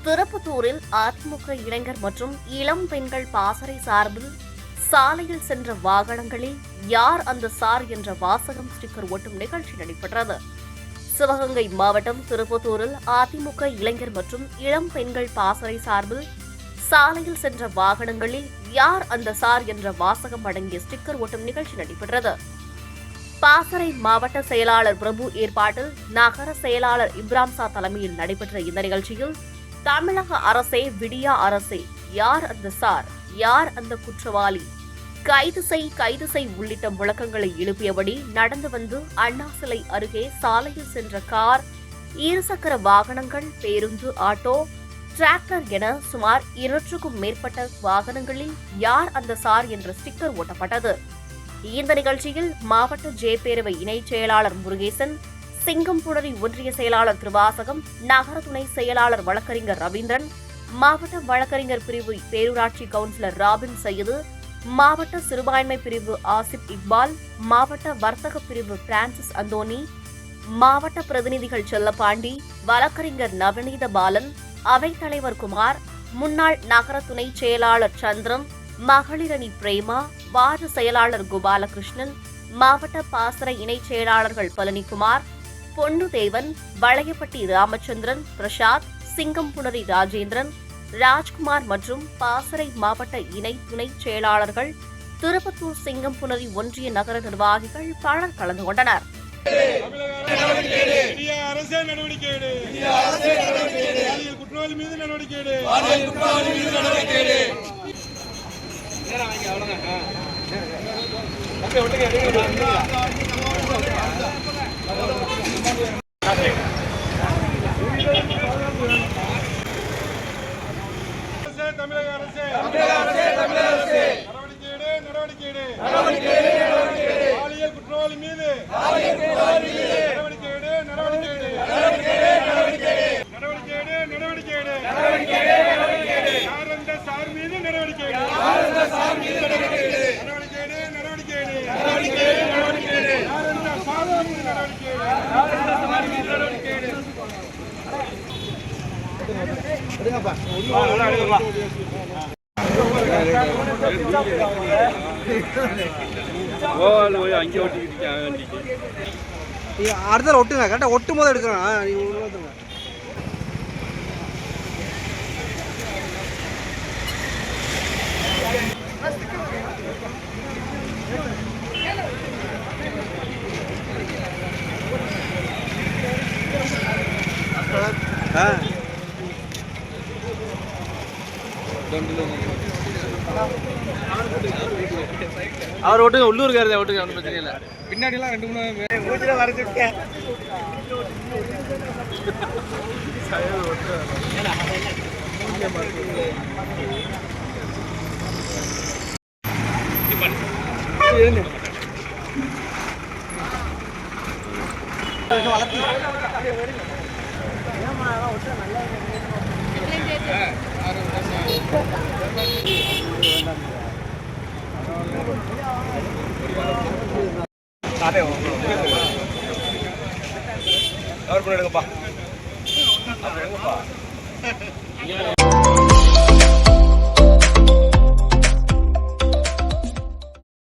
திருப்பத்தூரில் அதிமுக இளைஞர் மற்றும் இளம் பெண்கள் பாசறை சார்பில் சாலையில் சென்ற வாகனங்களில் யார் அந்த சார் என்ற வாசகம் ஸ்டிக்கர் ஒட்டும் நிகழ்ச்சி நடைபெற்றது. சிவகங்கை மாவட்டம் திருப்பத்தூரில் அதிமுக இளைஞர் மற்றும் இளம் பெண்கள் பாசறை சார்பில் சாலையில் சென்ற வாகனங்களில் யார் அந்த சார் என்ற வாசகம் அடங்கிய ஸ்டிக்கர் ஒட்டும் நிகழ்ச்சி நடைபெற்றது. பாசறை மாவட்ட செயலாளர் பிரபு ஏற்பாட்டில் நகர செயலாளர் இப்ராம்சா தலைமையில் நடைபெற்ற இந்த நிகழ்ச்சியில் தமிழக அரசே விடியா அரசே, யார் அந்த சார், யார் அந்த குற்றவாளி, கைது செய் உள்ளிட்ட முழக்கங்களை எழுப்பியபடி நடந்து வந்து அண்ணா சிலை அருகே சாலையில் சென்ற கார், இருசக்கர வாகனங்கள், பேருந்து, ஆட்டோ, டிராக்டர் என சுமார் 200க்கும் மேற்பட்ட வாகனங்களில் யார் அந்த சார் என்ற ஸ்டிக்கர் ஒட்டப்பட்டது. இந்த நிகழ்ச்சியில் மாவட்ட ஜே பேரவை இணைச் செயலாளர் முருகேசன், சிங்கம்புணரி ஒன்றிய செயலாளர் திருவாசகம், நகர துணை செயலாளர் வழக்கறிஞர் ரவீந்திரன், மாவட்ட வழக்கறிஞர் பிரிவு பேரூராட்சி கவுன்சிலர் ராபின் சையது, மாவட்ட சிறுபான்மை பிரிவு ஆசிப் இக்பால், மாவட்ட வர்த்தக பிரிவு பிரான்சிஸ் அந்தோனி, மாவட்ட பிரதிநிதிகள் செல்லப்பாண்டி, வழக்கறிஞர் நவநீத பாலன், அவைத்தலைவர் குமார், முன்னாள் நகர துணை செயலாளர் சந்திரன், மகளிரணி பிரேமா, வார்டு செயலாளர் கோபாலகிருஷ்ணன், மாவட்ட பாசறை இணைச் செயலாளர்கள் பழனிக்குமார், பொன்னுதேவன், வளையப்பட்டி ராமச்சந்திரன், பிரசாத், சிங்கம்புணரி ராஜேந்திரன், ராஜ்குமார் மற்றும் பாசறை மாவட்ட இணை துணை செயலாளர்கள், திருப்பத்தூர் சிங்கம்புணரி ஒன்றிய நகர நிர்வாகிகள் பலர் கலந்து கொண்டனர். தமிழக அரசே நடவடிக்கை பாலியல் குற்றவாளி மீது நடவடிக்கை யார் அந்த சார் மீது நடவடிக்கை அடுத்த ஒட்டுங்க, கரெக்டா ஒட்டும் போது எடுக்கணும். அவர் ஓட்டுங்க, உள்ளூர்காரதே ஓட்டுங்க, ஒன்றும் பிரச்சனை இல்லை. பின்னாடி எல்லாம் 2-3 வரைஞ்சிருக்கேன். அவர் கூட எடுங்கப்பா.